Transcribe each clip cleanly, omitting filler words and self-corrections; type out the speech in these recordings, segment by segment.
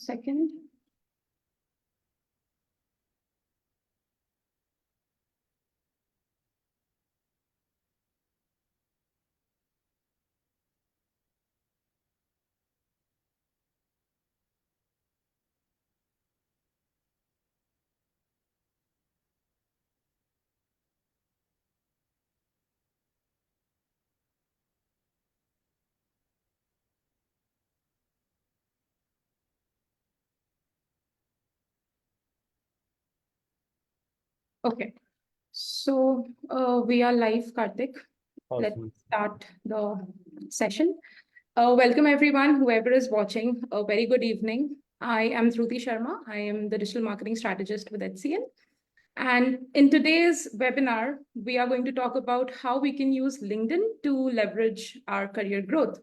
Second. Okay. So we are live, Kartik. Let's Awesome. start the session. Welcome everyone, whoever is watching. A very good evening. I am Dhruti Sharma. I am the digital marketing strategist with HCL. And in today's webinar, we are going to talk about how we can use LinkedIn to leverage our career growth.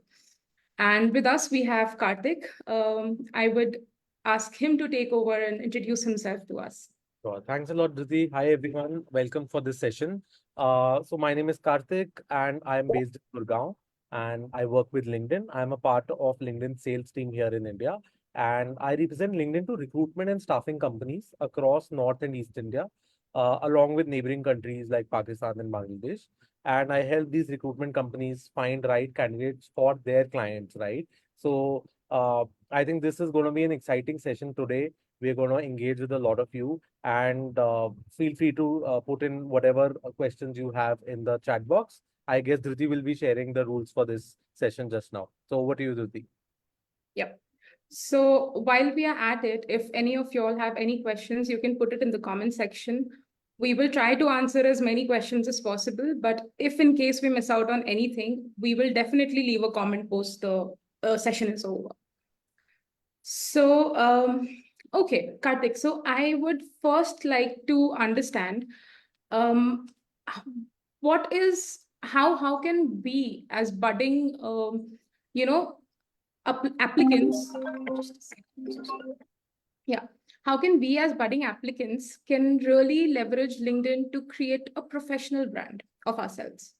And with us, we have Kartik. I would ask him to take over and introduce himself to us. Sure. Thanks a lot, Dhruti. Hi, everyone. Welcome for this session. So my name is Kartik, and I am based in Gurgaon, and I work with LinkedIn. I'm a part of LinkedIn sales team here in India, and I represent LinkedIn to recruitment and staffing companies across North and East India, along with neighboring countries like Pakistan and Bangladesh. And I help these recruitment companies find right candidates for their clients, right? So I think this is going to be an exciting session today. We're going to engage with a lot of you, and feel free to put in whatever questions you have in the chat box. I guess Dhruti will be sharing the rules for this session just now. So over to you, Dhruti. Yep. So while we are at it, if any of y'all have any questions, you can put it in the comment section. We will try to answer as many questions as possible, but if in case we miss out on anything, we will definitely leave a comment post the session is over. So, okay, Kartik, so I would first like to understand um, what is, how can we as budding, you know, applicants, just a second. Yeah. How can we as budding applicants can really leverage LinkedIn to create a professional brand of ourselves?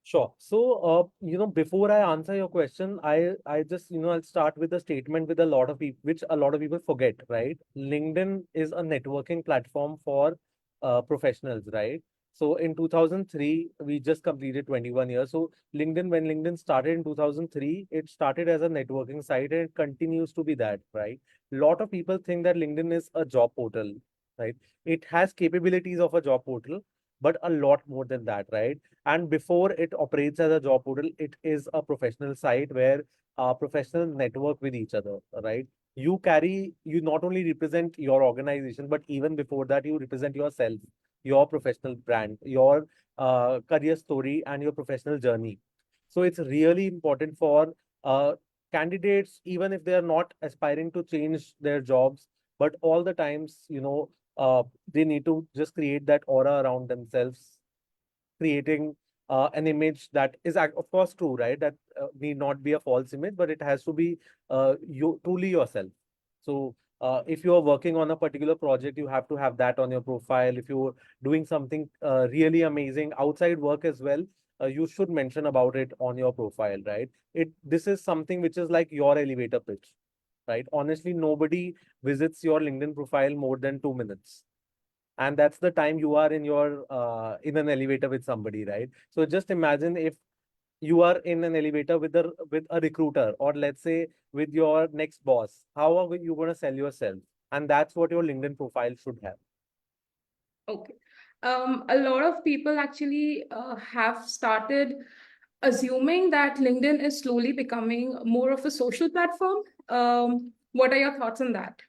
Sure. So, before I answer your question, I just, I'll start with a statement with a lot of people, which a lot of people forget, right? LinkedIn is a networking platform for professionals, right? So in 2003, we just completed 21 years. So when LinkedIn started in 2003, it started as a networking site and it continues to be that, right? A lot of people think that LinkedIn is a job portal, right? It has capabilities of a job portal, but a lot more than that, right? And before it operates as a job portal, it is a professional site where professionals network with each other, right? You not only represent your organization, but even before that, you represent yourself, your professional brand, your career story, and your professional journey. So it's really important for candidates, even if they are not aspiring to change their jobs, but all the times, they need to just create that aura around themselves, creating an image that is, of course, true, right? That need not be a false image, but it has to be you truly yourself. So if you are working on a particular project, you have to have that on your profile. If you're doing something really amazing outside work as well, you should mention about it on your profile, right? This is something which is like your elevator pitch, right? Honestly, nobody visits your LinkedIn profile more than 2 minutes, and that's the time you are in an elevator with somebody, right? So just imagine if you are in an elevator with a recruiter, or let's say with your next boss. How are you going to sell yourself? And that's what your LinkedIn profile should have. Okay. A lot of people actually have started assuming that LinkedIn is slowly becoming more of a social platform. What are your thoughts on that?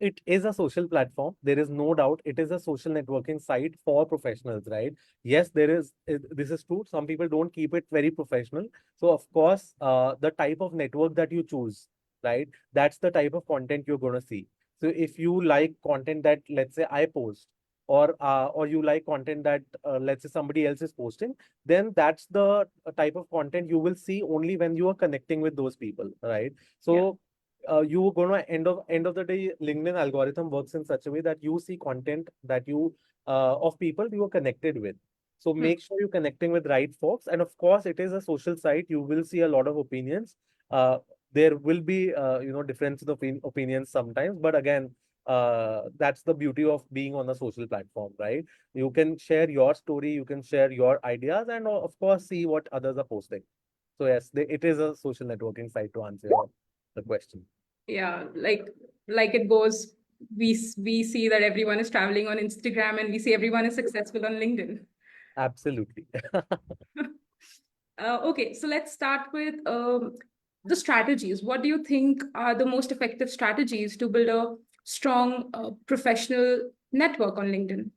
It is a social platform. There is no doubt. It is a social networking site for professionals, right? Yes, this is true. Some people don't keep it very professional. So, of course, the type of network that you choose, right? That's the type of content you're going to see. So, if you like content that, let's say, I post, or you like content that, let's say, somebody else is posting, then that's the type of content you will see only when you are connecting with those people, right? Yeah. So you gonna end of the day, LinkedIn algorithm works in such a way that you see content that you of people you are connected with. So Hmm. make sure you're connecting with right folks. And of course, it is a social site. You will see a lot of opinions. Uh, there will be difference of opinions sometimes, but again, that's the beauty of being on a social platform, right? You can share your story, you can share your ideas, and of course see what others are posting. So yes, it is a social networking site to answer the question. Yeah, like it goes, we see that everyone is traveling on Instagram and we see everyone is successful on LinkedIn. Absolutely. Okay, so let's start with the strategies. What do you think are the most effective strategies to build a strong professional network on LinkedIn?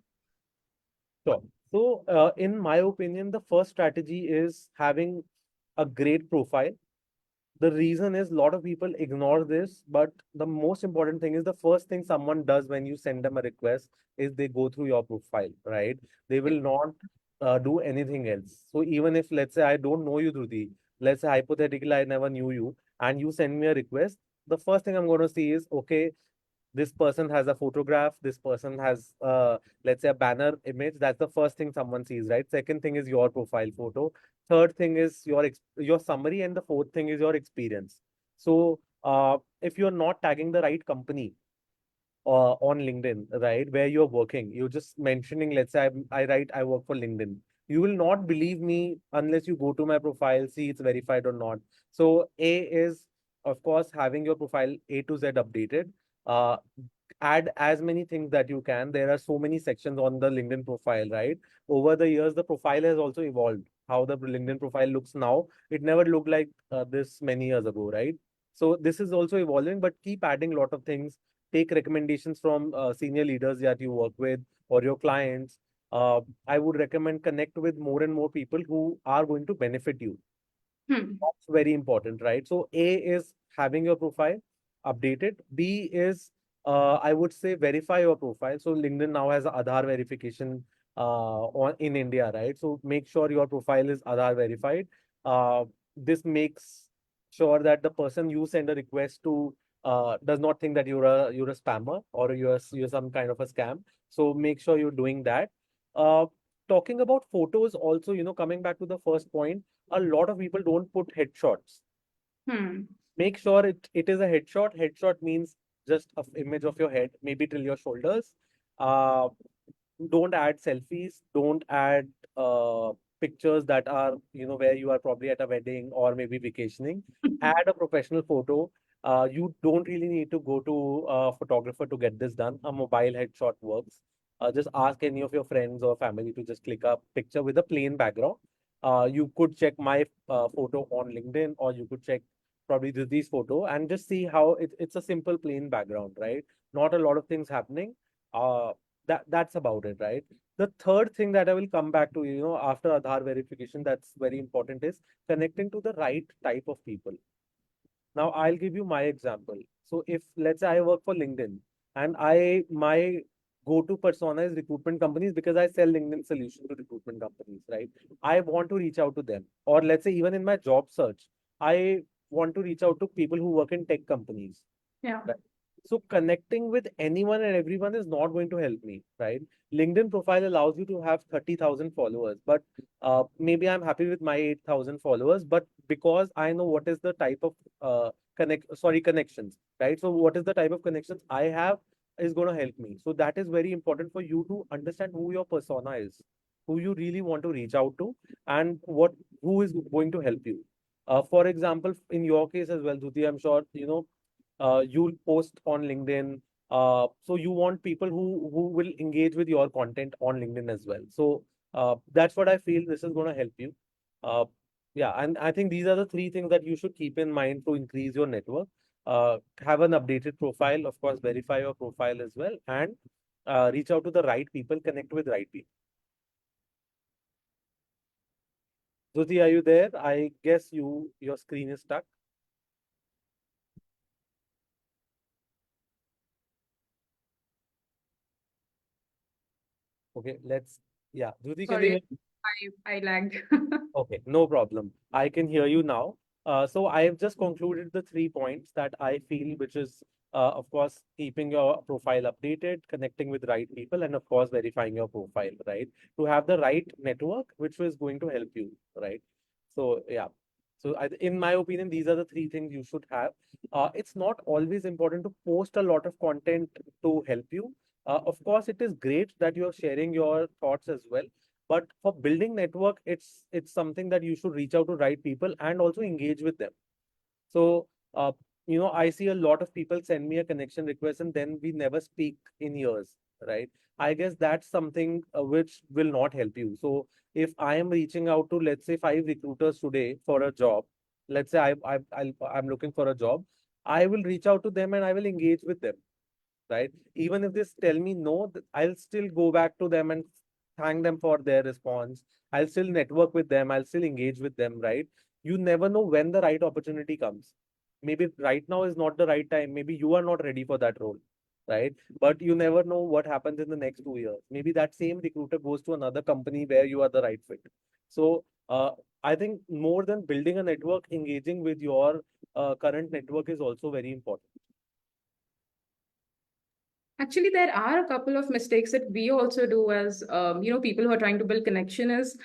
Sure. So, in my opinion, the first strategy is having a great profile. The reason is a lot of people ignore this, but the most important thing is the first thing someone does when you send them a request is they go through your profile, right? They Yeah. will not do anything else. So even if, let's say, I don't know you, Dhruti, let's say hypothetically I never knew you, and you send me a request, the first thing I'm going to see is, okay, this person has a photograph, this person has let's say a banner image. That's the first thing someone sees, right? Second thing is your profile photo. Third thing is your summary, and the fourth thing is your experience. So if you're not tagging the right company on LinkedIn, right, where you're working, you're just mentioning, let's say I write I work for LinkedIn, you will not believe me unless you go to my profile, see it's verified or not. So A is, of course, having your profile A to Z updated. uh, Add as many things that you can. There are so many sections on the LinkedIn profile, right? Over the years, the profile has also evolved. How the LinkedIn profile looks now, it never looked like this many years ago, right? So this is also evolving, but keep adding a lot of things. Take recommendations from senior leaders that you work with or your clients. I would recommend connect with more and more people who are going to benefit you. Hmm. That's very important, right? So A is having your profile updated. B is, I would say, verify your profile. So LinkedIn now has Aadhaar verification on in India, right? So make sure your profile is Aadhaar verified. This makes sure that the person you send a request to does not think that you're a spammer or you're some kind of a scam. So make sure you're doing that. Uh, Talking about photos, also, coming back to the first point, a lot of people don't put headshots. Hmm. Make sure it is a headshot. Headshot means just an image of your head, maybe till your shoulders. Uh, don't add selfies. Don't add pictures that are, where you are probably at a wedding or maybe vacationing. Add a professional photo. You don't really need to go to a photographer to get this done. A mobile headshot works. Just ask any of your friends or family to just click a picture with a plain background. You could check my photo on LinkedIn, or you could check probably this photo and just see how it's a simple plain background, right? Not a lot of things happening. That's about it, right? The third thing that I will come back to, after Aadhaar verification, that's very important, is connecting to the right type of people. Now, I'll give you my example. So if, let's say, I work for LinkedIn, and my go-to persona is recruitment companies because I sell LinkedIn solution to recruitment companies, right? I want to reach out to them. Or let's say even in my job search, I want to reach out to people who work in tech companies. Yeah. Right. So connecting with anyone and everyone is not going to help me, right? LinkedIn profile allows you to have 30,000 followers, but maybe I'm happy with my 8,000 followers, but because I know what is the type of connections, right? So what is the type of connections I have is going to help me. So that is very important for you to understand who your persona is, who you really want to reach out to, and who is going to help you. For example, in your case as well, Dhuti, I'm sure you'll post on LinkedIn. So you want people who will engage with your content on LinkedIn as well. So that's what I feel this is going to help you. Uh, yeah, and I think these are the three things that you should keep in mind to increase your network. Have an updated profile, of course, verify your profile as well, and reach out to the right people, connect with right people. Jyoti, are you there? I guess your screen is stuck. Okay, yeah. Jyoti, can you Sorry, hear? I lagged. Okay, no problem. I can hear you now. So I have just concluded the 3 points that I feel, which is, of course, keeping your profile updated, connecting with right people, and of course, verifying your profile, right? To have the right network, which is going to help you, right? So, yeah. So in my opinion, these are the three things you should have. It's not always important to post a lot of content to help you. Of course, it is great that you're sharing your thoughts as well. But for building network, it's something that you should reach out to right people and also engage with them. So, I see a lot of people send me a connection request and then we never speak in years, right? I guess that's something which will not help you. So, if I am reaching out to, let's say, 5 recruiters today for a job, let's say I'm looking for a job, I will reach out to them and I will engage with them, right? Even if they tell me no, I'll still go back to them and thank them for their response. I'll still network with them. I'll still engage with them, right? You never know when the right opportunity comes. Maybe right now is not the right time. Maybe you are not ready for that role, right? But you never know what happens in the next 2 years. Maybe that same recruiter goes to another company where you are the right fit. So, I think more than building a network, engaging with your current network is also very important. Actually, there are a couple of mistakes that we also do as people who are trying to build connection is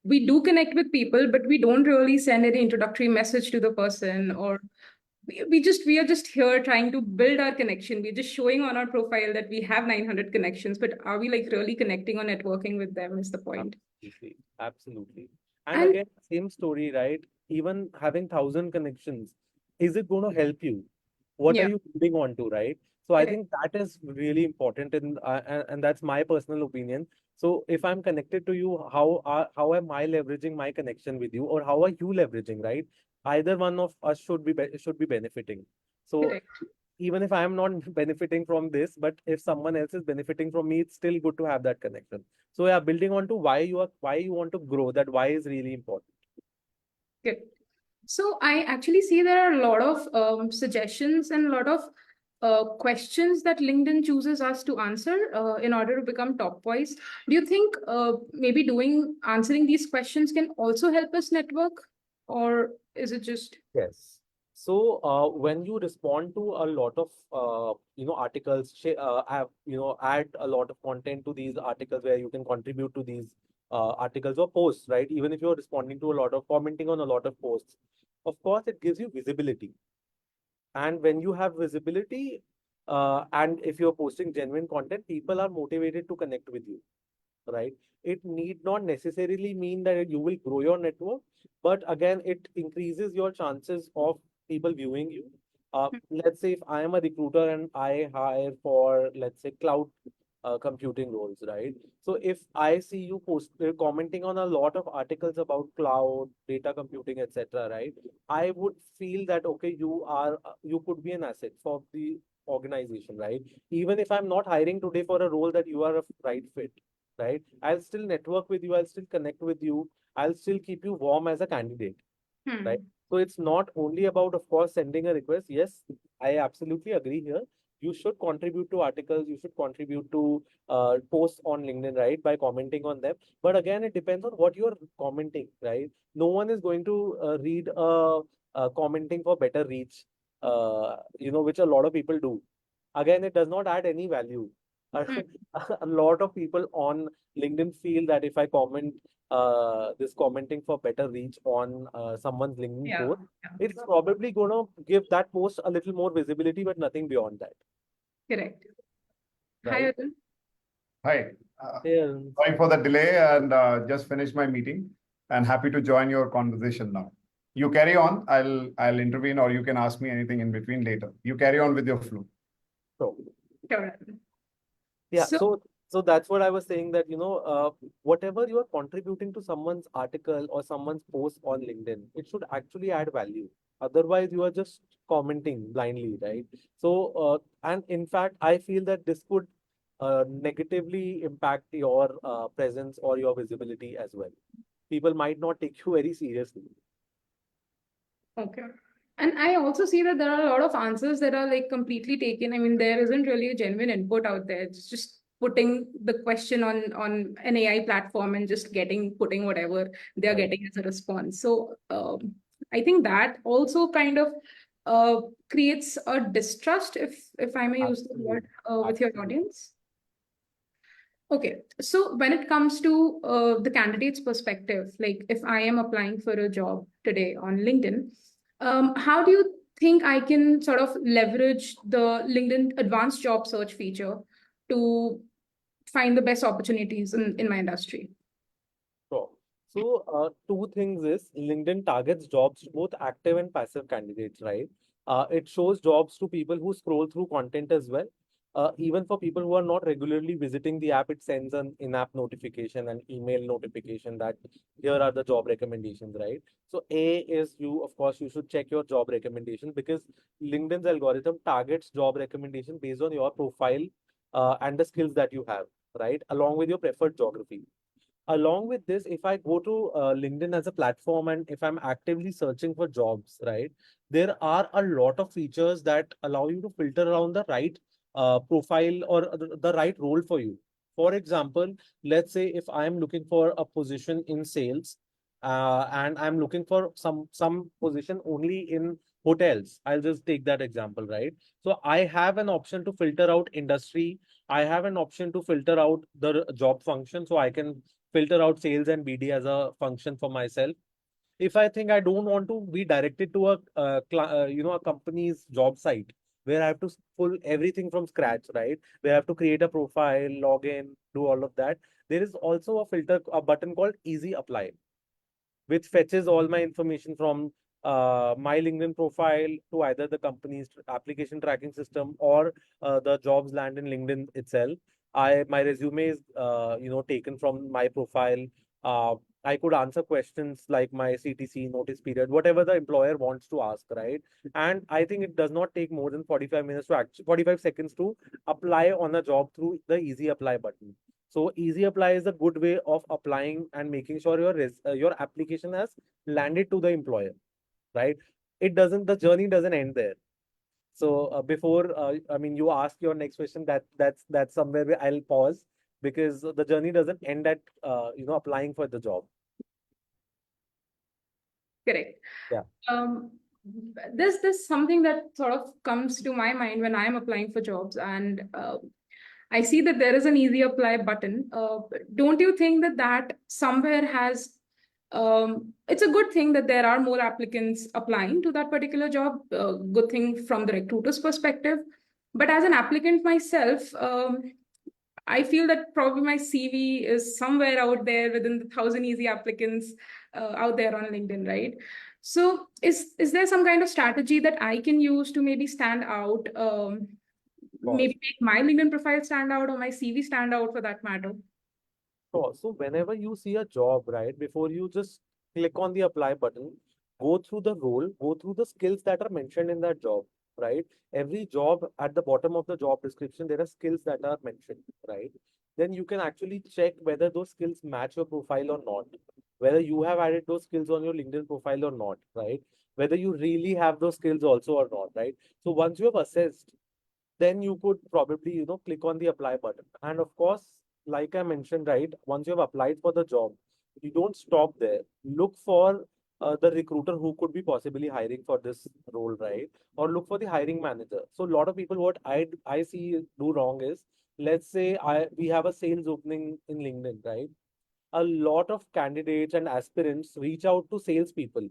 we do connect with people, but we don't really send any introductory message to the person, or we are just here trying to build our connection. We're just showing on our profile that we have 900 connections, but are we like really connecting or networking with them is the point. Absolutely. Absolutely. And And again, same story, right? Even having 1,000 connections, is it going to help you? What are yeah, you holding on to, right? So I correct. think that is really important, and that's my personal opinion. So if I'm connected to you, how am I leveraging my connection with you, or how are you leveraging, right? Either one of us should be benefiting. So Correct. even if I am not benefiting from this, but if someone else is benefiting from me, it's still good to have that connection. So yeah, building on to why you want to grow, that why is really important. Good. So I actually see there are a lot of suggestions and a lot of questions that LinkedIn chooses us to answer in order to become top voice. Do you think maybe doing answering these questions can also help us network, or is it just Yes. So when you respond to a lot of articles, add a lot of content to these articles where you can contribute to these articles or posts, right? Even if you're responding to a lot of commenting on a lot of posts, of course, it gives you visibility. And when you have visibility, and if you're posting genuine content, people are motivated to connect with you, right? It need not necessarily mean that you will grow your network, but again, it increases your chances of people viewing you. Let's say if I am a recruiter and I hire for, let's say, cloud computing roles, right? So if I see you commenting on a lot of articles about cloud, data computing, etc., right? I would feel that okay, you could be an asset for the organization, right? Even if I'm not hiring today for a role that you are a right fit, right? I'll still network with you, I'll still connect with you, I'll still keep you warm as a candidate, right? hmm. So it's not only about, of course, sending a request. Yes, I absolutely agree here. You should contribute to articles, you should contribute to posts on LinkedIn, right? By commenting on them. But again, it depends on what you're commenting, right? No one is going to read commenting for better reach, which a lot of people do. Again, it does not add any value. Hmm. A lot of people on LinkedIn feel that if I comment this commenting for better reach on someone's LinkedIn Yeah, post, yeah, it's probably going to give that post a little more visibility, but nothing beyond that, correct. Hi, right? Arun. Hi. Yeah. Sorry for the delay and just finished my meeting and happy to join your conversation now. You carry on. I'll intervene or you can ask me anything in between later. You carry on with your flow. So, Sure, Arun. yeah, So so that's what I was saying, that whatever you are contributing to someone's article or someone's post on LinkedIn, it should actually add value. Otherwise, you are just commenting blindly, right? So, and in fact, I feel that this could negatively impact your presence or your visibility as well. People might not take you very seriously. okay. And I also see that there are a lot of answers that are like completely taken. I mean, there isn't really a genuine input out there. It's just putting the question on an AI platform and just putting whatever they're Right. getting as a response. So I think that also kind of creates a distrust, if I may use the word, Absolutely. with your Absolutely. audience. Okay, so when it comes to the candidate's perspective, like if I am applying for a job today on LinkedIn, how do you think I can sort of leverage the LinkedIn advanced job search feature to find the best opportunities in my industry? Sure. So, two things is LinkedIn targets jobs to both active and passive candidates, right? It shows jobs to people who scroll through content as well. Even for people who are not regularly visiting the app, it sends an in-app notification and email notification that here are the job recommendations, right? So, A is you, of course, you should check your job recommendation because LinkedIn's algorithm targets job recommendation based on your profile and the skills that you have, right? Along with your preferred geography. Along with this, if I go to LinkedIn as a platform and if I'm actively searching for jobs, right, there are a lot of features that allow you to filter around the right profile or the right role for you. For example, let's say if I'm looking for a position in sales and I'm looking for some position only in hotels. I'll just take that example, right? So I have an option to filter out industry. I have an option to filter out the job function, so I can filter out sales and BD as a function for myself. If I think I don't want to be directed to a a company's job site where I have to pull everything from scratch, right? Where I have to create a profile, log in, do all of that. There is also a button called Easy Apply, which fetches all my information from my LinkedIn profile to either the company's application tracking system or the jobs land in LinkedIn itself. My resume is taken from my profile. Uh, I could answer questions like my CTC notice period, whatever the employer wants to ask, right? And I think it does not take more than 45 minutes to 45 seconds to apply on a job through the easy apply button. So easy apply is a good way of applying and making sure your application has landed to the employer, right? The journey doesn't end there. So before I mean you ask your next question, that's somewhere where I'll pause because the journey doesn't end at applying for the job. Correct. Yeah. There's something that sort of comes to my mind when I'm applying for jobs, and I see that there is an easy apply button. Don't you think that that somewhere has it's a good thing that there are more applicants applying to that particular job. Good thing from the recruiter's perspective. But as an applicant myself, I feel that probably my CV is somewhere out there within the 1,000 easy applicants out there on LinkedIn, right? So is there some kind of strategy that I can use to maybe stand out, maybe make my LinkedIn profile stand out or my CV stand out for that matter? Sure. So whenever you see a job, right, before you just click on the apply button, go through the role, go through the skills that are mentioned in that job, right? Every job at the bottom of the job description, there are skills that are mentioned, right? Then you can actually check whether those skills match your profile or not, whether you have added those skills on your LinkedIn profile or not, right? Whether you really have those skills also or not, right? So once you have assessed, then you could probably, click on the apply button. And of course, like I mentioned, right, once you have applied for the job, you don't stop there. Look for the recruiter who could be possibly hiring for this role, right? Or look for the hiring manager. So a lot of people, what I see do wrong is, let's say we have a sales opening in LinkedIn, right? A lot of candidates and aspirants reach out to salespeople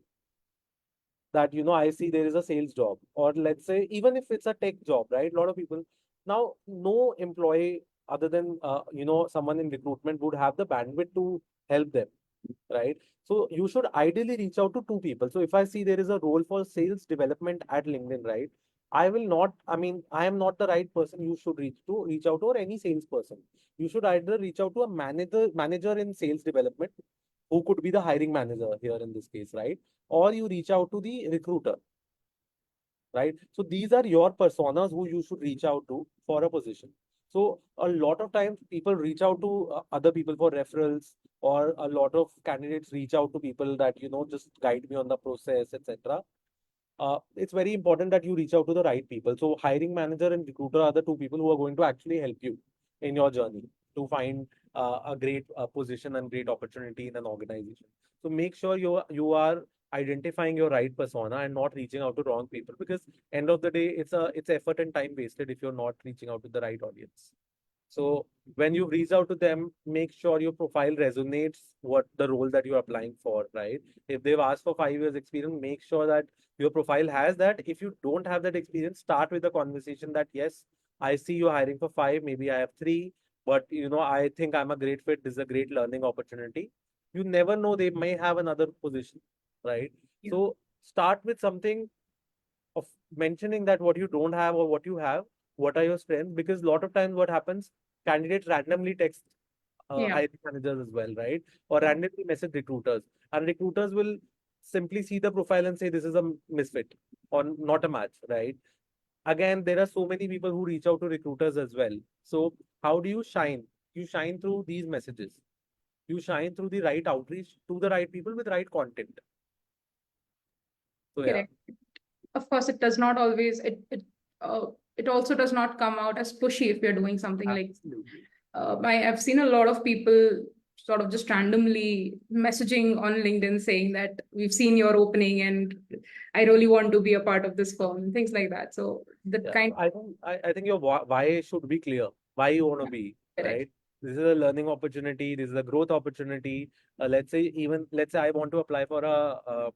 that I see there is a sales job, or let's say even if it's a tech job, right? A lot of people now, no employee other than someone in recruitment would have the bandwidth to help them, right? So you should ideally reach out to two people. So if I see there is a role for sales development at LinkedIn, right? I am not the right person you should reach out to, or any salesperson. You should either reach out to a manager in sales development, who could be the hiring manager here in this case, right? Or you reach out to the recruiter, right? So these are your personas who you should reach out to for a position. So a lot of times people reach out to other people for referrals, or a lot of candidates reach out to people that, just guide me on the process, etc. It's very important that you reach out to the right people. So hiring manager and recruiter are the two people who are going to actually help you in your journey to find a great position and great opportunity in an organization. So make sure you are identifying your right persona and not reaching out to wrong people, because end of the day it's effort and time wasted if you're not reaching out to the right audience. So when you reach out to them, make sure your profile resonates what the role that you're applying for, right? If they've asked for 5 years experience, make sure that your profile has that. If you don't have that experience, start with the conversation that yes, I see you hiring for 5, maybe I have 3, but I think I'm a great fit. This is a great learning opportunity. You never know, they may have another position, right? Yeah. So start with something of mentioning that what you don't have or what you have, what are your strengths, because a lot of times what happens, candidates randomly text Yeah. hiring managers as well, right? Or randomly message recruiters, and recruiters will simply see the profile and say this is a misfit or not a match, right? Again, there are so many people who reach out to recruiters as well. So how do you shine? You shine through these messages. You shine through the right outreach to the right people with right content. So yeah. Correct. Of course, it does not always, it also does not come out as pushy if you're doing something like, Absolutely. I've seen a lot of people sort of just randomly messaging on LinkedIn saying that we've seen your opening and I really want to be a part of this firm, things like that. So the Yeah, kind so I think your why should be clear. Why you want to be, correct. right? This is a learning opportunity. This is a growth opportunity. Let's say I want to apply for a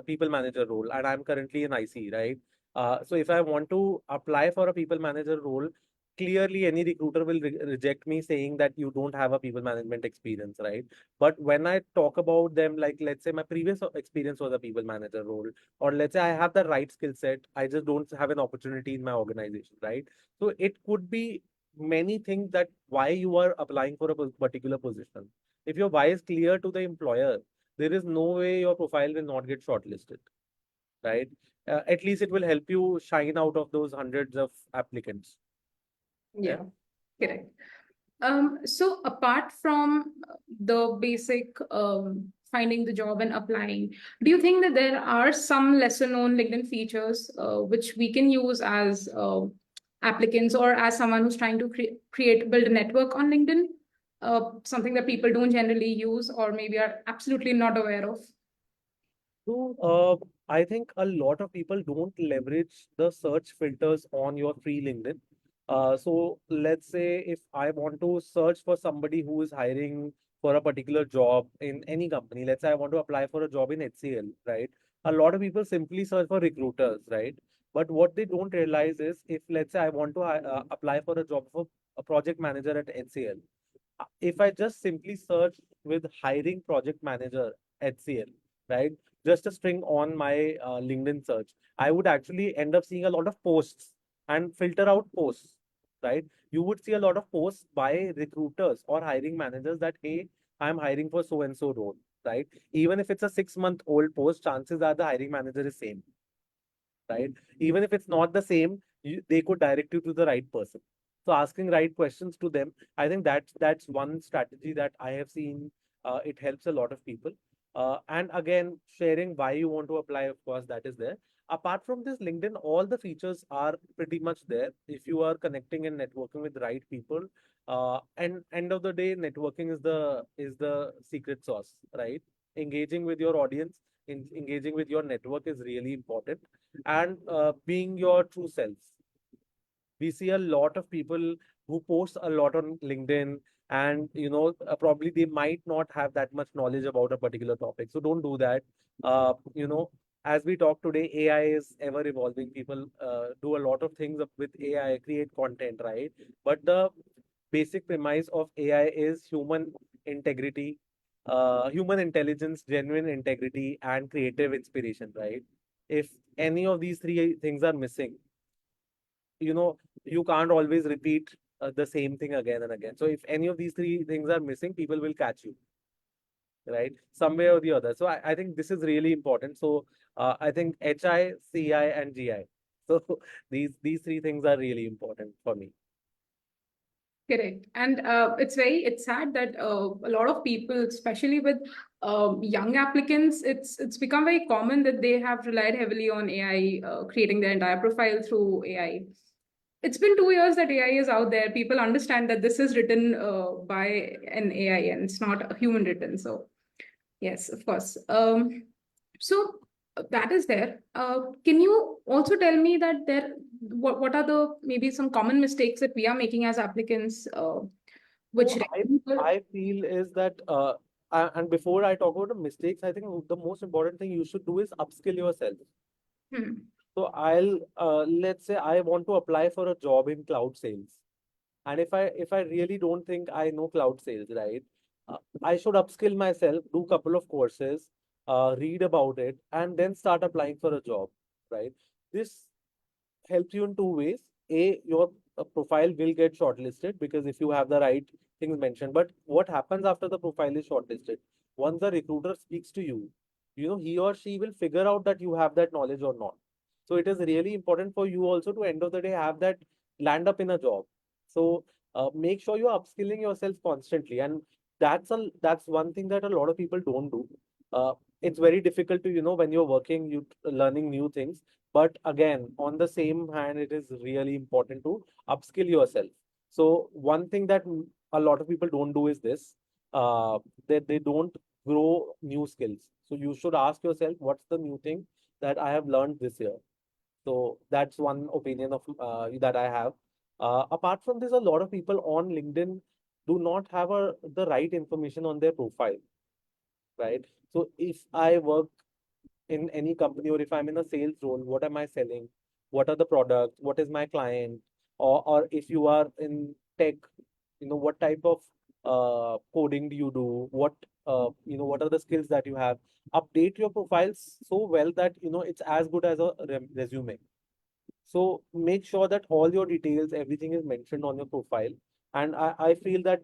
people manager role, and I'm currently in IC, right? So if I want to apply for a people manager role, clearly any recruiter will reject me saying that you don't have a people management experience, right? But when I talk about them, like let's say my previous experience was a people manager role, or let's say I have the right skill set, I just don't have an opportunity in my organization, right? So it could be many things that why you are applying for a particular position. If your why is clear to the employer, there is no way your profile will not get shortlisted, right? At least it will help you shine out of those hundreds of applicants. Yeah, correct. So apart from the basic finding the job and applying, do you think that there are some lesser known LinkedIn features which we can use as applicants or as someone who's trying to build a network on LinkedIn? Something that people don't generally use or maybe are absolutely not aware of? So, I think a lot of people don't leverage the search filters on your free LinkedIn. So let's say if I want to search for somebody who is hiring for a particular job in any company, let's say I want to apply for a job in HCL, right? A lot of people simply search for recruiters, right? But what they don't realize is if let's say I want to apply for a job for a project manager at HCL, if I just simply search with hiring project manager HCL, right? Just a string on my LinkedIn search, I would actually end up seeing a lot of posts and filter out posts, right? You would see a lot of posts by recruiters or hiring managers that, hey, I'm hiring for so and so role, right? Even if it's a 6-month old post, chances are the hiring manager is same, right? Even if it's not the same, they could direct you to the right person. So asking right questions to them, I think that's one strategy that I have seen. It helps a lot of people. And again, sharing why you want to apply, of course, that is there. Apart from this, LinkedIn, all the features are pretty much there. If you are connecting and networking with the right people, and end of the day, networking is the secret sauce, right? Engaging with your audience, engaging with your network is really important, and being your true selves. We see a lot of people who post a lot on LinkedIn, and probably they might not have that much knowledge about a particular topic. So don't do that. As we talk today, AI is ever evolving. People do a lot of things with AI, create content, right? But the basic premise of AI is human integrity, human intelligence, genuine integrity, and creative inspiration, right? If any of these three things are missing, you can't always repeat the same thing again and again. So if any of these three things are missing, people will catch you, right? Some way or the other. So I think this is really important. So I think HI, CI, and GI. So these three things are really important for me. Correct. And it's sad that a lot of people, especially with young applicants, it's become very common that they have relied heavily on AI, creating their entire profile through AI. It's been 2 years that AI is out there. People understand that this is written by an AI and it's not a human written. So yes, of course. So That is there. Can you also tell me that what are the maybe some common mistakes that we are making as applicants, which So I feel is that and before I talk about the mistakes, I think the most important thing you should do is upskill yourself. Hmm. So I'll let's say I want to apply for a job in cloud sales, and if I really don't think I know cloud sales, right, I should upskill myself, do couple of courses, read about it, and then start applying for a job, right? This helps you in two ways. A, your profile will get shortlisted because if you have the right things mentioned. But what happens after the profile is shortlisted? Once the recruiter speaks to you, he or she will figure out that you have that knowledge or not. So it is really important for you also to end of the day have that land up in a job. So make sure you're upskilling yourself constantly, and that's one thing that a lot of people don't do. Uh, it's very difficult to when you're working, you learning new things, but again, on the same hand, it is really important to upskill yourself. So one thing that a lot of people don't do is this, that they don't grow new skills. So you should ask yourself, what's the new thing that I have learned this year? So that's one opinion of that I have. Apart from this, a lot of people on LinkedIn do not have the right information on their profile, right? So if I work in any company or if I'm in a sales role, what am I selling? What are the products? What is my client? Or if you are in tech, what type of coding do you do? What are the skills that you have? Update your profiles so well that it's as good as a resume. So make sure that all your details, everything is mentioned on your profile. And I feel that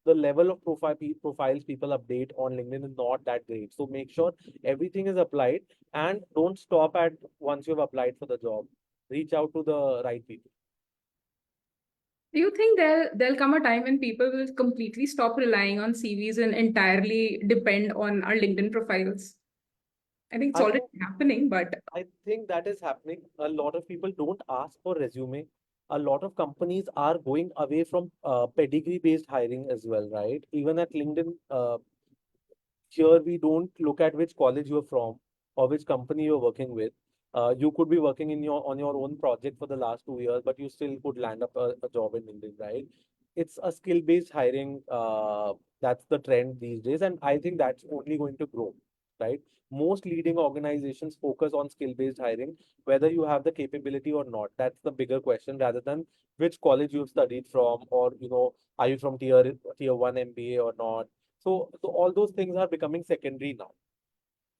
the level of profiles people update on LinkedIn is not that great. So make sure everything is applied and don't stop at once you've applied for the job. Reach out to the right people. Do you think there'll come a time when people will completely stop relying on CVs and entirely depend on our LinkedIn profiles? I think it's I already think happening, but I think that is happening. A lot of people don't ask for resume. A lot of companies are going away from pedigree based hiring as well, right? Even at LinkedIn, here we don't look at which college you're from or which company you're working with. You could be working on your own project for the last 2 years, but you still could land up a job in LinkedIn, right? It's a skill-based hiring. That's the trend these days, and I think that's only going to grow, right? Most leading organizations focus on skill-based hiring, whether you have the capability or not. That's the bigger question, rather than which college you've studied from, or are you from tier one MBA or not. So all those things are becoming secondary now.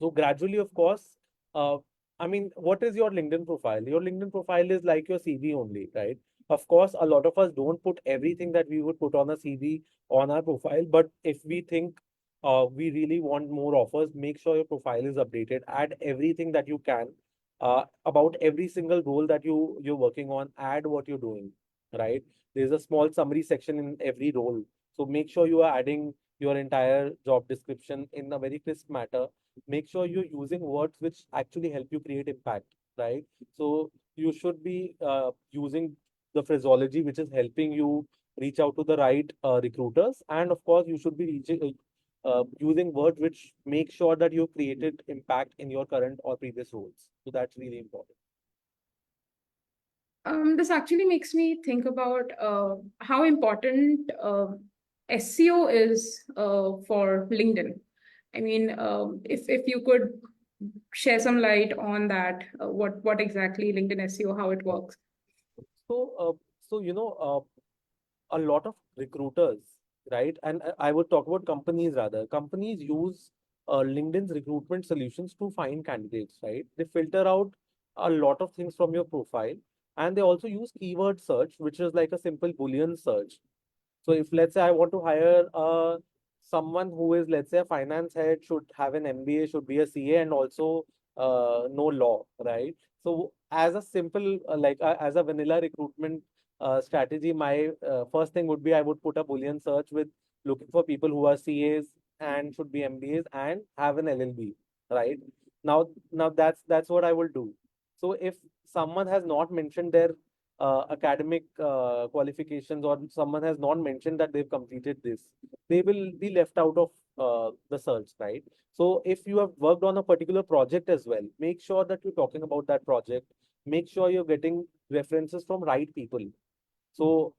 So gradually, of course, uh, I mean, what is your LinkedIn profile? Your LinkedIn profile is like your CV only, right? Of course, a lot of us don't put everything that we would put on a CV on our profile, but if we think we really want more offers, make sure your profile is updated. Add everything that you can about every single role that you're working on. Add what you're doing, right? There's a small summary section in every role, so make sure you are adding your entire job description in a very crisp matter. Make sure you're using words which actually help you create impact, right? So you should be using the phraseology which is helping you reach out to the right recruiters, and of course you should be using words which make sure that you've created impact in your current or previous roles. So that's really important. this actually makes me think about how important SEO is for LinkedIn. I mean, if you could share some light on that, what exactly LinkedIn SEO, how it works. So, a lot of recruiters, right? And I would talk about companies rather. Companies use LinkedIn's recruitment solutions to find candidates, right? They filter out a lot of things from your profile, and they also use keyword search, which is like a simple Boolean search. So if let's say I want to hire someone who is, let's say, a finance head, should have an MBA, should be a CA, and also know law, right? So as a simple as a vanilla recruitment strategy, my first thing would be I would put a Boolean search with looking for people who are CAs and should be MBAs and have an LLB, right? Now that's what I will do. So if someone has not mentioned their academic qualifications, or someone has not mentioned that they've completed this, they will be left out of the search, right? So if you have worked on a particular project as well, make sure that you're talking about that project. Make sure you're getting references from right people. So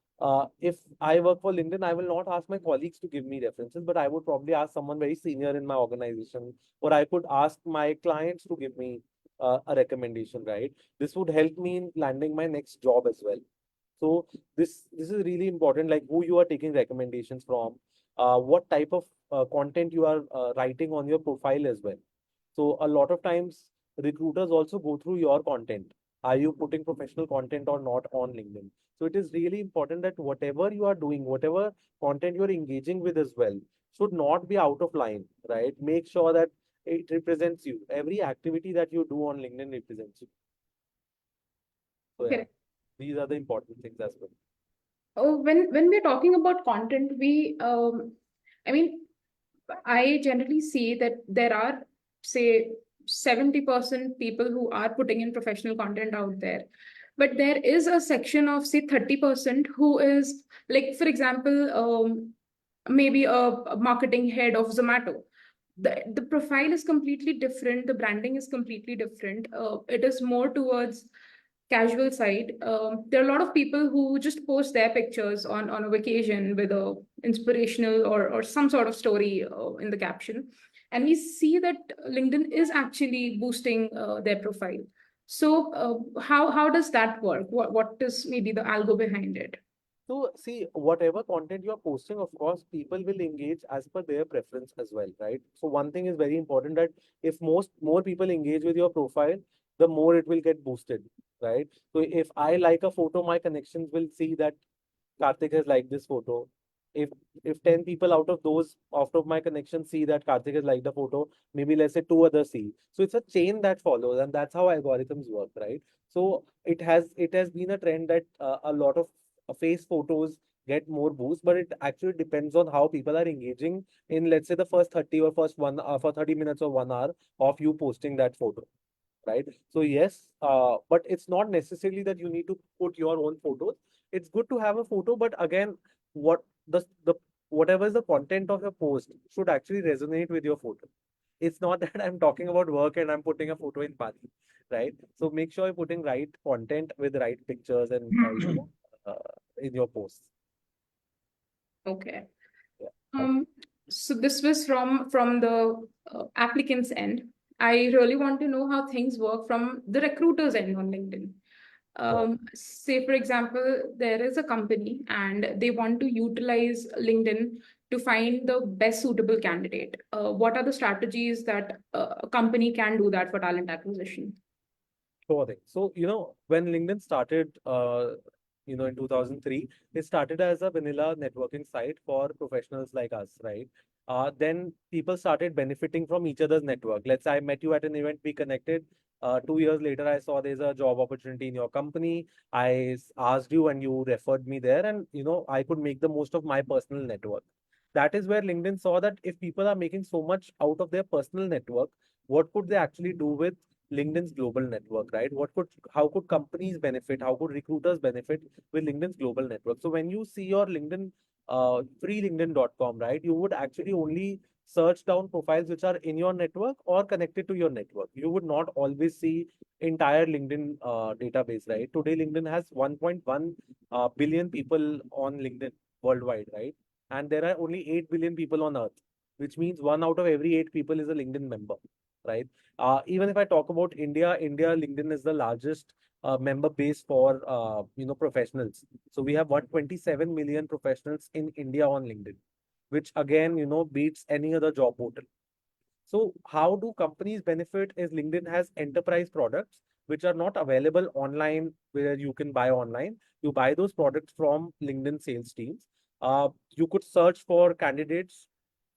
if I work for LinkedIn, I will not ask my colleagues to give me references, but I would probably ask someone very senior in my organization, or I could ask my clients to give me a recommendation, right? This would help me in landing my next job as well. So this is really important, like who you are taking recommendations from, what type of content you are writing on your profile as well. So a lot of times recruiters also go through your content. Are you putting professional content or not on LinkedIn? So it is really important that whatever you are doing, whatever content you are engaging with as well, should not be out of line, right? Make sure that it represents you. Every activity that you do on LinkedIn represents you. So yeah, Correct. these are the important things as well. Oh, when we're talking about content, I mean, I generally see that there are, say, 70% people who are putting in professional content out there. But there is a section of, say, 30% who is, like, for example, maybe a marketing head of Zomato. The profile is completely different. The branding is completely different. It is more towards casual side. There are a lot of people who just post their pictures on a vacation with a inspirational or some sort of story in the caption, and we see that LinkedIn is actually boosting their profile. So how does that work? What is maybe the algo behind it? So see, whatever content you are posting, of course, people will engage as per their preference as well, right? So one thing is very important, that if more people engage with your profile, the more it will get boosted, right? So if I like a photo, my connections will see that Kartik has liked this photo. If if 10 people out of my connections see that Kartik has liked the photo, maybe let's say two others see. So it's a chain that follows, and that's how algorithms work, right? So it has been a trend that a lot of face photos get more boost, but it actually depends on how people are engaging in, let's say, the first 30 or first 1 hour, for 30 minutes or 1 hour of you posting that photo, right? So yes, but it's not necessarily that you need to put your own photos. It's good to have a photo, but again, what the whatever is the content of your post should actually resonate with your photo. It's not that I'm talking about work and I'm putting a photo in Bali, right? So make sure you're putting right content with right pictures and in your posts. Okay. Yeah. So this was from the applicant's end. I really want to know how things work from the recruiter's end on LinkedIn. Sure. Say, for example, there is a company and they want to utilize LinkedIn to find the best suitable candidate. What are the strategies that a company can do that for talent acquisition? Sure thing. So, when LinkedIn started, in 2003, it started as a vanilla networking site for professionals like us, right? Then people started benefiting from each other's network. Let's say I met you at an event, we connected. 2 years later, I saw there's a job opportunity in your company. Asked you and you referred me there, and I could make the most of my personal network. That is where LinkedIn saw that if people are making so much out of their personal network, what could they actually do with LinkedIn's global network, right? How could companies benefit? How could recruiters benefit with LinkedIn's global network? So when you see your LinkedIn, freelinkedin.com, right, you would actually only search down profiles which are in your network or connected to your network. You would not always see entire LinkedIn database, right? Today, LinkedIn has 1.1 billion people on LinkedIn worldwide, right? And there are only 8 billion people on Earth, which means one out of every 8 people is a LinkedIn member, right? Even if I talk about India, LinkedIn is the largest member base for professionals. So we have 127 million professionals in India on LinkedIn, which again beats any other job portal. So how do companies benefit is LinkedIn has enterprise products which are not available online where you can buy online. You buy those products from LinkedIn sales teams. You could search for candidates,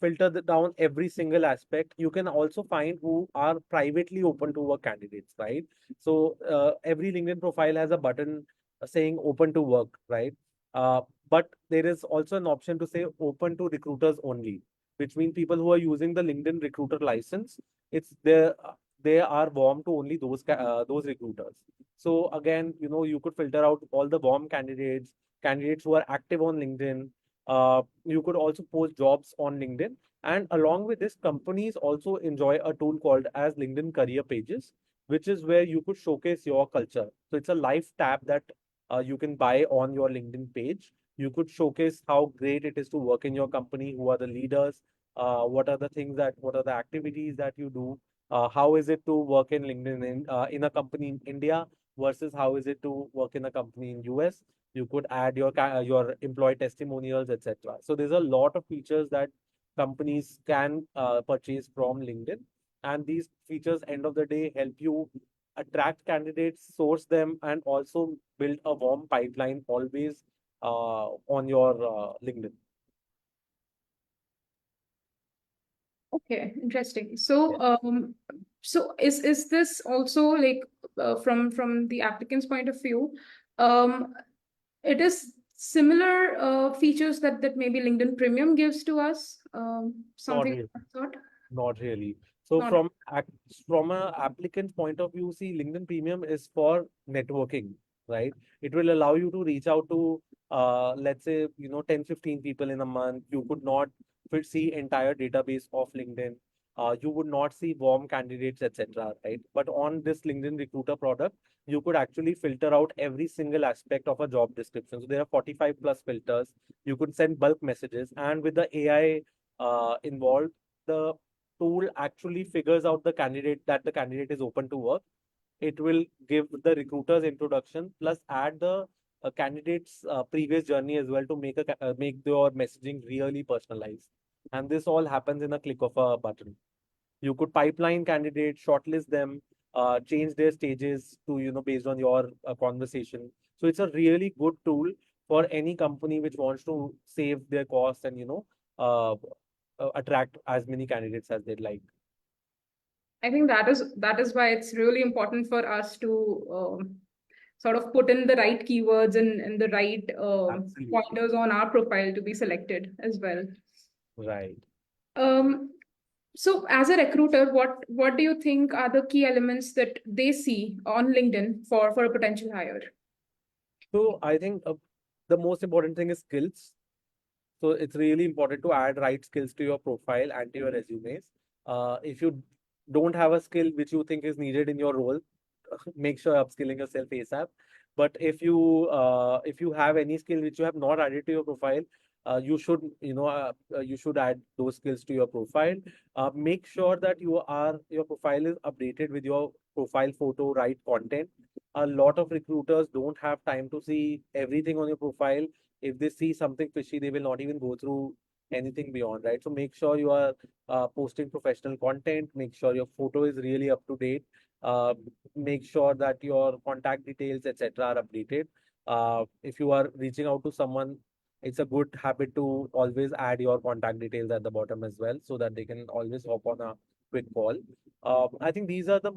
filter down every single aspect. You can also find who are privately open to work candidates, right? So every LinkedIn profile has a button saying open to work, right? Uh, but there is also an option to say open to recruiters only, which means people who are using the LinkedIn recruiter license, it's they are warm to only those recruiters. So again, you could filter out all the warm candidates who are active on LinkedIn. You could also post jobs on LinkedIn, And along with this, companies also enjoy a tool called as LinkedIn Career Pages, which is where you could showcase your culture. So it's a live tab that you can buy on your LinkedIn page. You could showcase how great it is to work in your company, who are the leaders, what are the activities that you do, how is it to work in LinkedIn in a company in India versus how is it to work in a company in US. You could add your employee testimonials, etc. So there's a lot of features that companies can purchase from LinkedIn. And these features, end of the day, help you attract candidates, source them, and also build a warm pipeline always on your LinkedIn. Okay, interesting. So, so is this also like from the applicant's point of view, um, it is similar features that maybe LinkedIn Premium gives to us, Not something of really. that sort? Not really. So Not from a applicant's point of view, see, LinkedIn Premium is for networking, right? It will allow you to reach out to let's say 10, 15 people in a month. You could not see entire database of LinkedIn. You would not see warm candidates, etc. Right? But on this LinkedIn Recruiter product, you could actually filter out every single aspect of a job description. So there are 45 plus filters. You could send bulk messages, and with the AI involved, the tool actually figures out the candidate is open to work. It will give the recruiter's introduction plus add the candidate's previous journey as well to make your messaging really personalized. And this all happens in a click of a button. You could pipeline candidates, shortlist them, change their stages to based on your conversation. So it's a really good tool for any company which wants to save their costs and uh, attract as many candidates as they'd like. I think that is why it's really important for us to sort of put in the right keywords and the right Absolutely. pointers on our profile to be selected as well. Right. Um, so as a recruiter, what do you think are the key elements that they see on LinkedIn for a potential hire? So I think the most important thing is skills. So it's really important to add right skills to your profile and to your resumes. If you don't have a skill which you think is needed in your role, make sure upskilling yourself ASAP. But if you have any skill which you have not added to your profile, you should add those skills to your profile. Make sure that your profile is updated with your profile photo, right content. A lot of recruiters don't have time to see everything on your profile. If they see something fishy, they will not even go through anything beyond, right? So make sure you are posting professional content. Make sure your photo is really up to date. Uh, Make sure that your contact details, etc., are updated. If you are reaching out to someone, it's a good habit to always add your contact details at the bottom as well, so that they can always hop on a quick call. I think these are the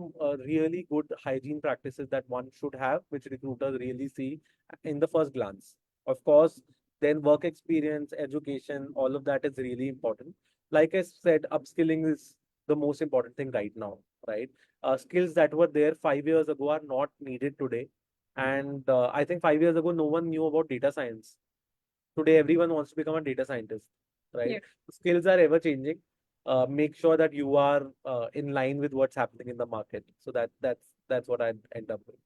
really good hygiene practices that one should have, which recruiters really see in the first glance. Of course, then work experience, education, all of that is really important. Like I said, upskilling is the most important thing right now, right? Skills that were there 5 years ago are not needed today. And I think 5 years ago, no one knew about data science. Today, everyone wants to become a data scientist, right? Yeah. Skills are ever changing. Make sure that you are in line with what's happening in the market. So that's what I end up with.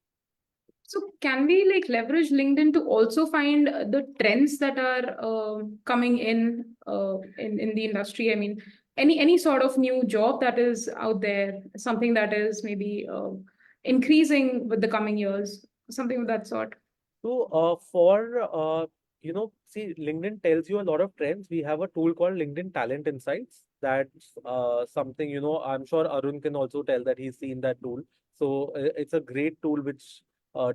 So can we like leverage LinkedIn to also find the trends that are coming in the industry? I mean, any sort of new job that is out there, something that is maybe increasing with the coming years, something of that sort. So, see, LinkedIn tells you a lot of trends. We have a tool called LinkedIn Talent Insights. That's something, I'm sure Arun can also tell that he's seen that tool. So, it's a great tool which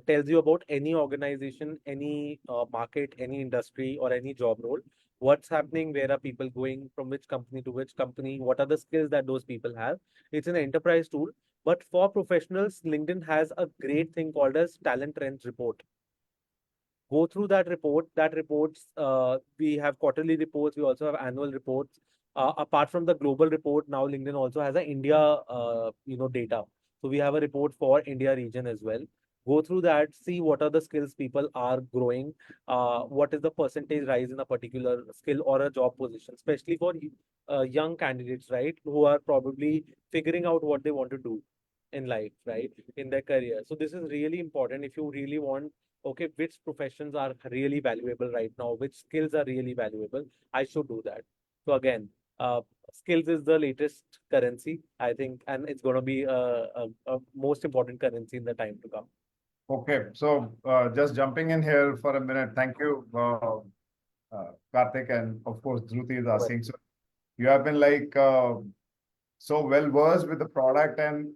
tells you about any organization, any market, any industry, or any job role. What's happening? Where are people going? From which company to which company? What are the skills that those people have? It's an enterprise tool. But for professionals, LinkedIn has a great thing called as Talent Trends Report. Go through that report. That reports, we have quarterly reports. We also have annual reports. Apart from the global report, now LinkedIn also has a India, data. So we have a report for India region as well. Go through that, see what are the skills people are growing, what is the percentage rise in a particular skill or a job position, especially for young candidates, right, who are probably figuring out what they want to do in life, right, in their career. So this is really important if you really want, okay, which professions are really valuable right now, which skills are really valuable, I should do that. So again, skills is the latest currency, I think, and it's going to be a most important currency in the time to come. Okay, so just jumping in here for a minute. Thank you, Kartik, and of course, Dhruti is Well, asking. So you have been like so well versed with the product and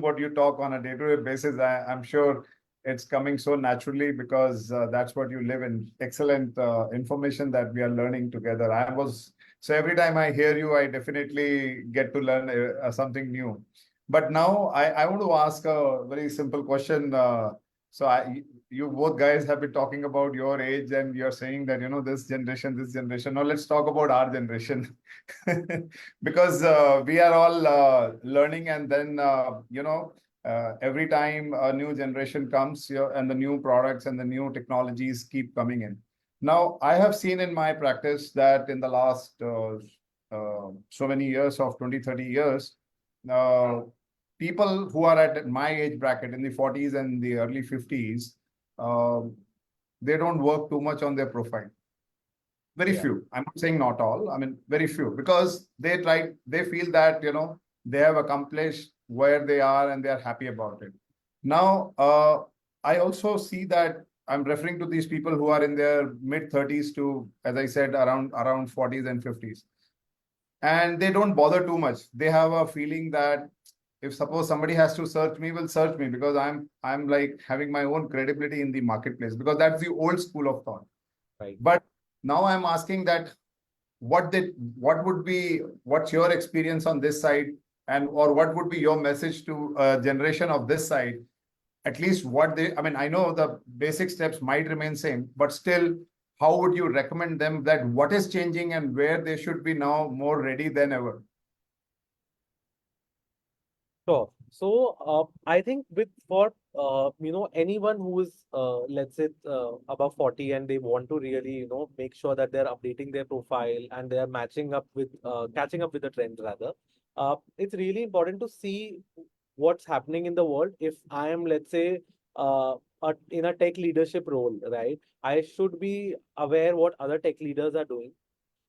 what you talk on a day-to-day basis. I'm sure it's coming so naturally because that's what you live in. Excellent information that we are learning together. So every time I hear you, I definitely get to learn something new. But now I want to ask a very simple question. You both guys have been talking about your age and you're saying that, this generation, this generation. Now let's talk about our generation. Because we are all learning, and then every time a new generation comes, and the new products and the new technologies keep coming in. Now I have seen in my practice that in the last so many years of 20, 30 years, uh, people who are at my age bracket in the 40s and the early 50s, uh, they don't work too much on their profile. Very yeah. few. I'm not saying not all. I mean, very few, because they feel that, they have accomplished where they are and they are happy about it. Now, I also see that I'm referring to these people who are in their mid 30s to, as I said, around 40s and 50s. And they don't bother too much. They have a feeling that if suppose somebody has to search me, will search me because I'm like having my own credibility in the marketplace, because that's the old school of thought. Right. But now I'm asking that what's your experience on this side, and or what would be your message to a generation of this side? At least I mean, I know the basic steps might remain same, but still, how would you recommend them that what is changing and where they should be now more ready than ever? Sure. So, I think for anyone who is let's say above 40 and they want to really make sure that they're updating their profile and they are matching up with catching up with the trend rather, it's really important to see what's happening in the world. If I am, let's say, in a tech leadership role, right, I should be aware what other tech leaders are doing.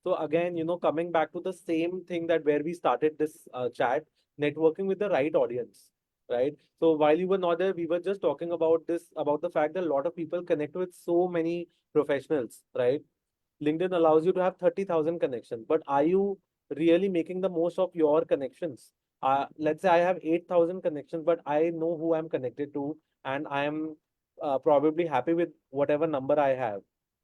So again, coming back to the same thing that where we started this chat, networking with the right audience, right? So while you were not there, we were just talking about about the fact that a lot of people connect with so many professionals, right? LinkedIn allows you to have 30,000 connections, but are you really making the most of your connections? Let's say I have 8,000 connections, but I know who I'm connected to, and I am probably happy with whatever number I have.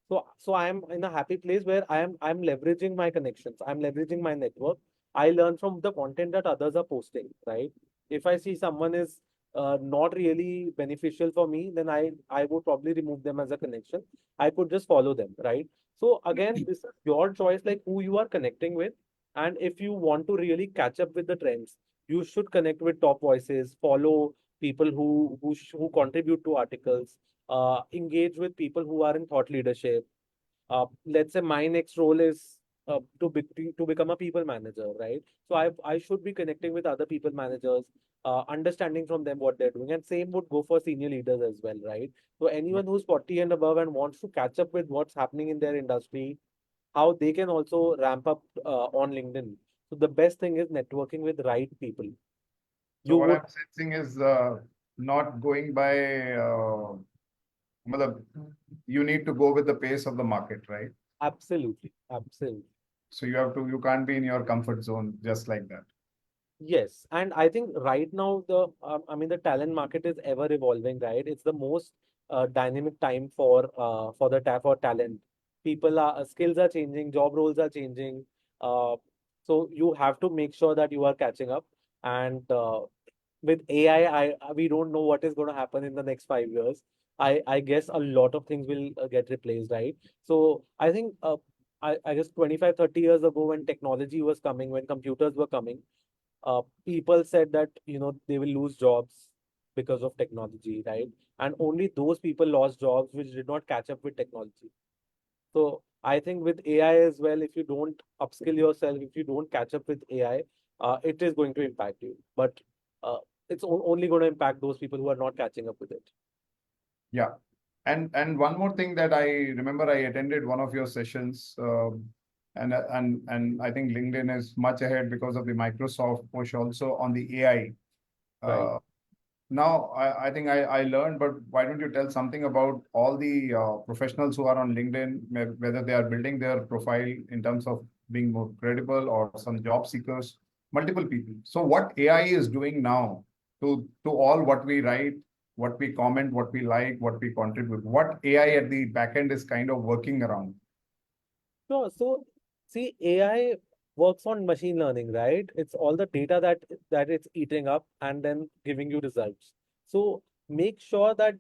So I'm in a happy place where I'm leveraging my connections. I'm leveraging my network. I learn from the content that others are posting, right? If I see someone is not really beneficial for me, then I would probably remove them as a connection. I could just follow them, right? So again, this is your choice, like who you are connecting with. And if you want to really catch up with the trends, you should connect with top voices, follow people who contribute to articles, engage with people who are in thought leadership. Let's say my next role is to become a people manager, right? So I should be connecting with other people managers, understanding from them what they're doing, and same would go for senior leaders as well, right? So anyone who's 40 and above and wants to catch up with what's happening in their industry, how they can also ramp up on LinkedIn. So the best thing is networking with right people. So You what would I'm sensing is not going by matlab, you need to go with the pace of the market, right? absolutely. So you can't be in your comfort zone just like that. Yes, and I think right now the talent market is ever evolving, right? It's the most dynamic time for talent. People skills are changing, job roles are changing. Uh, so you have to make sure that you are catching up. And with AI, we don't know what is going to happen in the next 5 years. I guess a lot of things will get replaced, right? So I think I guess 25, 30 years ago when technology was coming, when computers were coming, people said that they will lose jobs. because of technology, right? And only those people lost jobs which did not catch up with technology. So I think with AI as well, if you don't upskill yourself, if you don't catch up with AI, it is going to impact you. But uh, it's only going to impact those people who are not catching up with it. Yeah. And one more thing that I remember, I attended one of your sessions, and I think LinkedIn is much ahead because of the Microsoft push also on the AI. Right. Now, I think I learned, but why don't you tell something about all the professionals who are on LinkedIn, whether they are building their profile in terms of being more credible or some job seekers, multiple people. So what AI is doing now to all what we write, what we comment, what we like, what we contribute, what AI at the back end is kind of working around. Sure. So see, AI works on machine learning, right? It's all the data that it's eating up and then giving you results. So make sure that,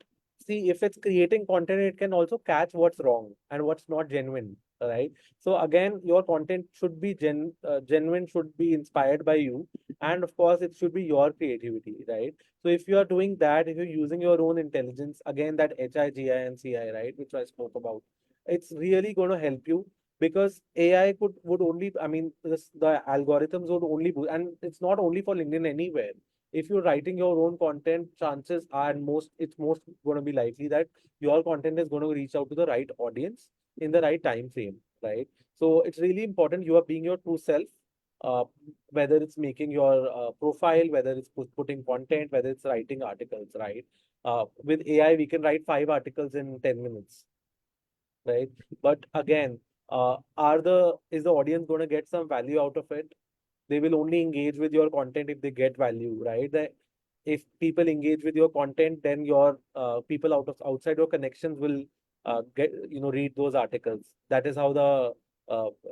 see, if it's creating content, it can also catch what's wrong and what's not genuine, right? So again, your content should be genuine, should be inspired by you, and of course, it should be your creativity, right? So if you are doing that, if you're using your own intelligence, again, that HIGI and CI, right, which I spoke about, it's really going to help you because AI would only, I mean, the algorithms would only, and it's not only for LinkedIn, anywhere. If you're writing your own content, chances are it's most going to be likely that your content is going to reach out to the right audience in the right time frame, right? So it's really important you are being your true self, uh, whether it's making your profile, whether it's putting content, whether it's writing articles, right? With AI, we can write 5 articles in 10 minutes, right? But again, is the audience going to get some value out of it? They will only engage with your content if they get value, right? That if people engage with your content, then your people outside your connections will get read those articles. That is how the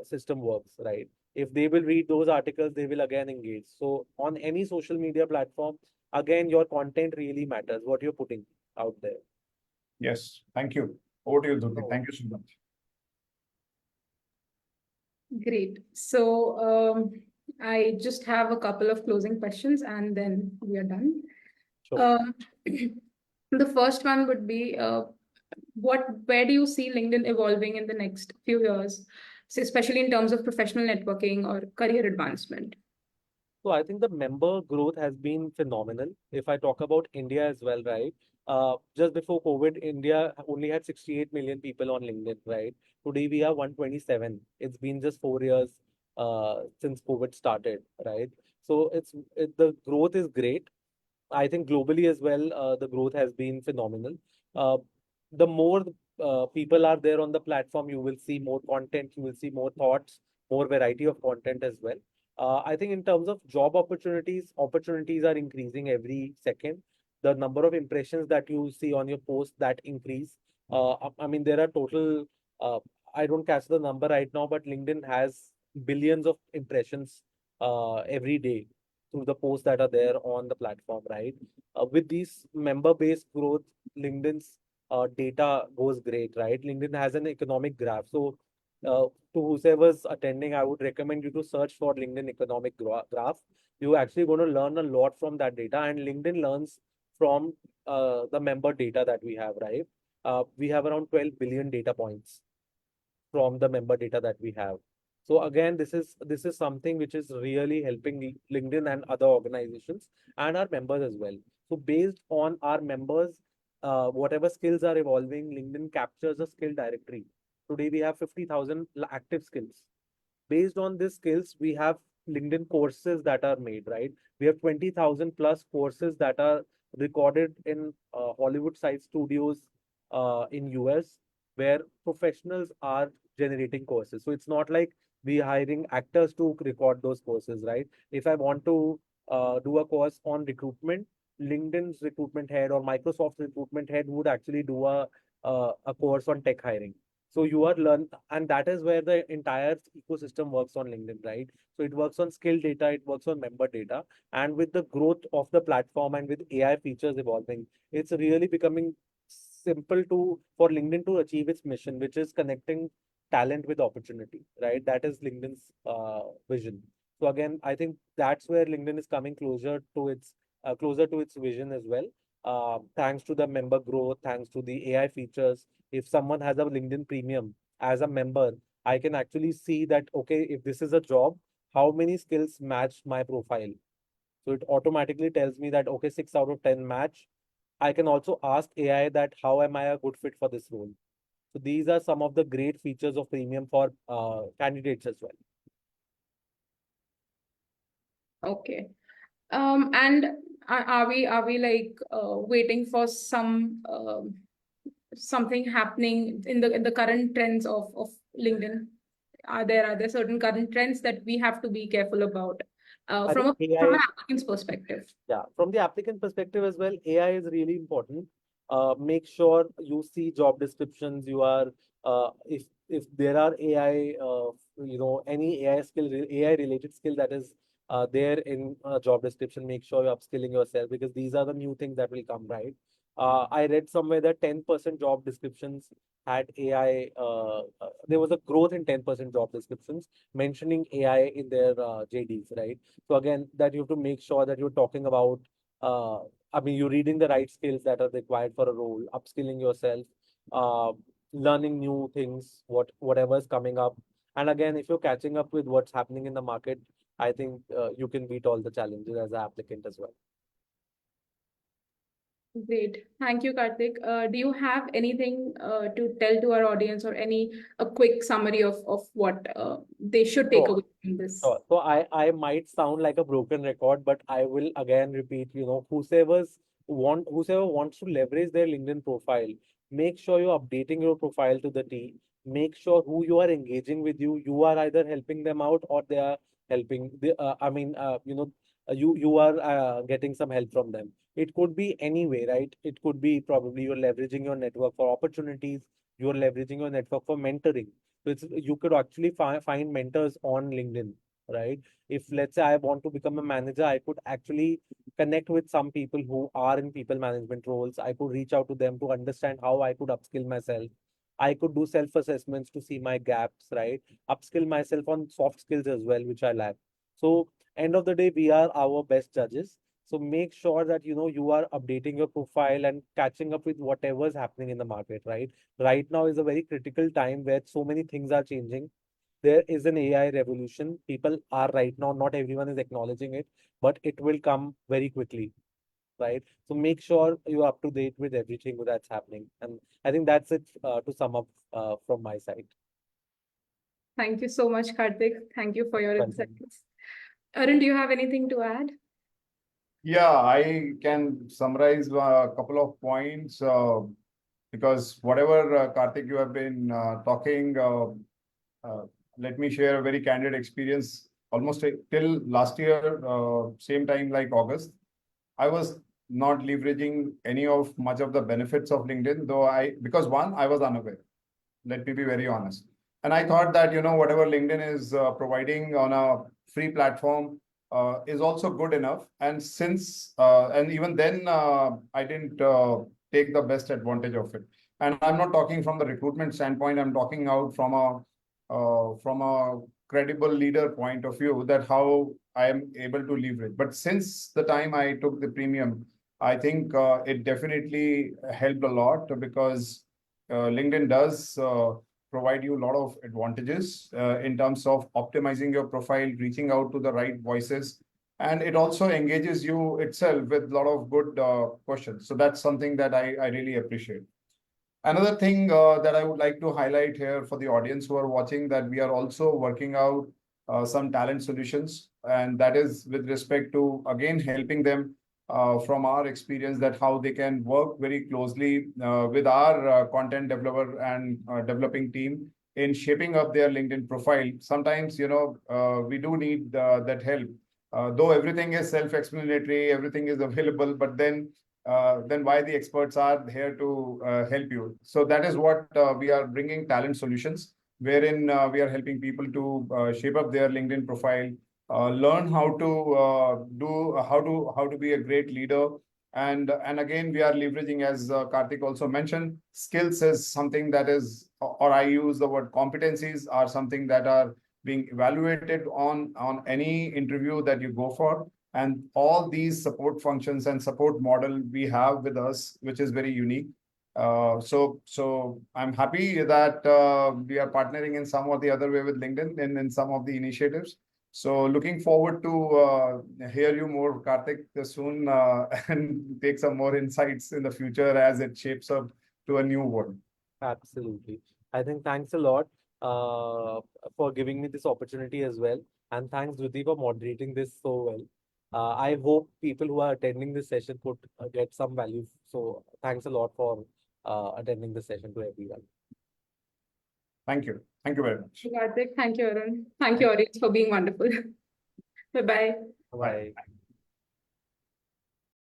system works, right? If they will read those articles, they will again engage. So on any social media platform, again, your content really matters. What you're putting out there. Yes, thank you. Over to you, Dhruti. No. Thank you so much. Great. So I just have a couple of closing questions and then we are done. Sure. Um, the first one would be where do you see LinkedIn evolving in the next few years, so especially in terms of professional networking or career advancement? So I think the member growth has been phenomenal. If I talk about India as well, right? Just before COVID, India only had 68 million people on LinkedIn, right? Today we are 127. It's been just 4 years since COVID started, right? So the growth is great. I think globally as well, the growth has been phenomenal. Uh, the more people are there on the platform, you will see more content, you will see more thoughts, more variety of content as well. I think in terms of job opportunities, opportunities are increasing every second. The number of impressions that you see on your post that increase. I mean, there are total. Uh, I don't catch the number right now, but LinkedIn has billions of impressions every day through the posts that are there on the platform, right? With these member-based growth, LinkedIn's data goes great, right? LinkedIn has an economic graph. So, to whoever's attending, I would recommend you to search for LinkedIn economic graph. You're actually going to learn a lot from that data, and LinkedIn learns from the member data that we have, right? We have around 12 billion data points from the member data that we have. So again, this is something which is really helping LinkedIn and other organizations and our members as well. So based on our members, whatever skills are evolving, LinkedIn captures a skill directory. Today we have 50,000 active skills. Based on these skills, we have LinkedIn courses that are made, right? We have 20,000 plus courses that are recorded in Hollywood side studios in US, where professionals are generating courses. So it's not like we hiring actors to record those courses, right? If I want to do a course on recruitment, LinkedIn's recruitment head or Microsoft's recruitment head would actually do a course on tech hiring. So you are learn, and that is where the entire ecosystem works on LinkedIn, right? So it works on skill data, it works on member data, and with the growth of the platform and with AI features evolving, it's really becoming simple for LinkedIn to achieve its mission, which is connecting talent with opportunity, right? That is LinkedIn's vision. So again, I think that's where LinkedIn is coming closer to its vision as well. thanks to the member growth, thanks to the AI features. If someone has a LinkedIn Premium as a member, I can actually see that, okay, if this is a job, how many skills match my profile? So it automatically tells me that, okay, 6 out of 10 match. I can also ask AI that how am I a good fit for this role? So these are some of the great features of Premium for candidates as well. Okay. And are we like waiting for something happening in the current trends of LinkedIn? Are there certain current trends that we have to be careful about I think from AI an applicant's perspective? Yeah, from the applicant perspective as well, AI is really important. Make sure you see job descriptions. You are if there are AI, any AI related skill that is there in a job description, make sure you're upskilling yourself because these are the new things that will come, right? I read somewhere that 10% job descriptions had AI. There was a growth in 10% job descriptions mentioning AI in their JDs, right? So again, that you have to make sure that you're talking about, uh, you're reading the right skills that are required for a role, upskilling yourself, uh, learning new things, whatever is coming up. And again, if you're catching up with what's happening in the market, I think you can beat all the challenges as an applicant as well. Great. Thank you, Kartik. Do you have anything to tell to our audience or a quick summary of what they should take Sure. away from this? So I might sound like a broken record, but I will again repeat, whosoever wants to leverage their LinkedIn profile, make sure you're updating your profile to the T. Make sure who you are engaging with you are either helping them out or they are helping you are getting some help from them. It could be any way, right? It could be probably you're leveraging your network for opportunities, you're leveraging your network for mentoring. So you could actually find mentors on LinkedIn, right? If let's say I want to become a manager, I could actually connect with some people who are in people management roles. I could reach out to them to understand how I could upskill myself. I could do self assessments to see my gaps, right? Upskill myself on soft skills as well, which I lack. So end of the day, we are our best judges. So make sure that you are updating your profile and catching up with whatever is happening in the market, right? Right now is a very critical time where so many things are changing. There is an AI revolution. People are right now, not everyone is acknowledging it, but it will come very quickly, right? So make sure you're up to date with everything that's happening. And I think that's it to sum up from my side. Thank you so much, Kartik. Thank you for your Welcome. insights. Arun, do you have anything to add? Yeah, I can summarize a couple of points because whatever Kartik you have been talking, let me share a very candid experience. Almost till last year, same time like August, I was not leveraging any of much of the benefits of LinkedIn, though because one, I was unaware. Let me be very honest. And I thought that, whatever LinkedIn is providing on a free platform is also good enough. And even then, I didn't take the best advantage of it. And I'm not talking from the recruitment standpoint. I'm talking out from a credible leader point of view that how I am able to leverage. But since the time I took the premium, I think it definitely helped a lot because LinkedIn does provide you a lot of advantages in terms of optimizing your profile, reaching out to the right voices, and it also engages you itself with a lot of good questions. So that's something that I really appreciate. Another thing that I would like to highlight here for the audience who are watching that we are also working out some talent solutions, and that is with respect to again helping them from our experience that how they can work very closely with our content developer and developing team in shaping up their LinkedIn profile. Sometimes, we do need that help. Though everything is self-explanatory, everything is available, but then why the experts are here to help you. So that is what we are bringing talent solutions, wherein we are helping people to shape up their LinkedIn profile, learn how to how to be a great leader. And again, we are leveraging, as Kartik also mentioned, skills is something that is, or I use the word competencies are something that are being evaluated on any interview that you go for. And all these support functions and support model we have with us, which is very unique. So I'm happy that we are partnering in some or the other way with LinkedIn in some of the initiatives. So looking forward to hear you more, Kartik, soon and take some more insights in the future as it shapes up to a new world. Absolutely. I think thanks a lot for giving me this opportunity as well. And thanks, Dhruti, for moderating this so well. I hope people who are attending this session could get some value. So thanks a lot for attending the session to everyone. Thank you. Thank you very much. Kartik, thank you, Arun. Thank you, audience, for being wonderful. Bye-bye. Bye.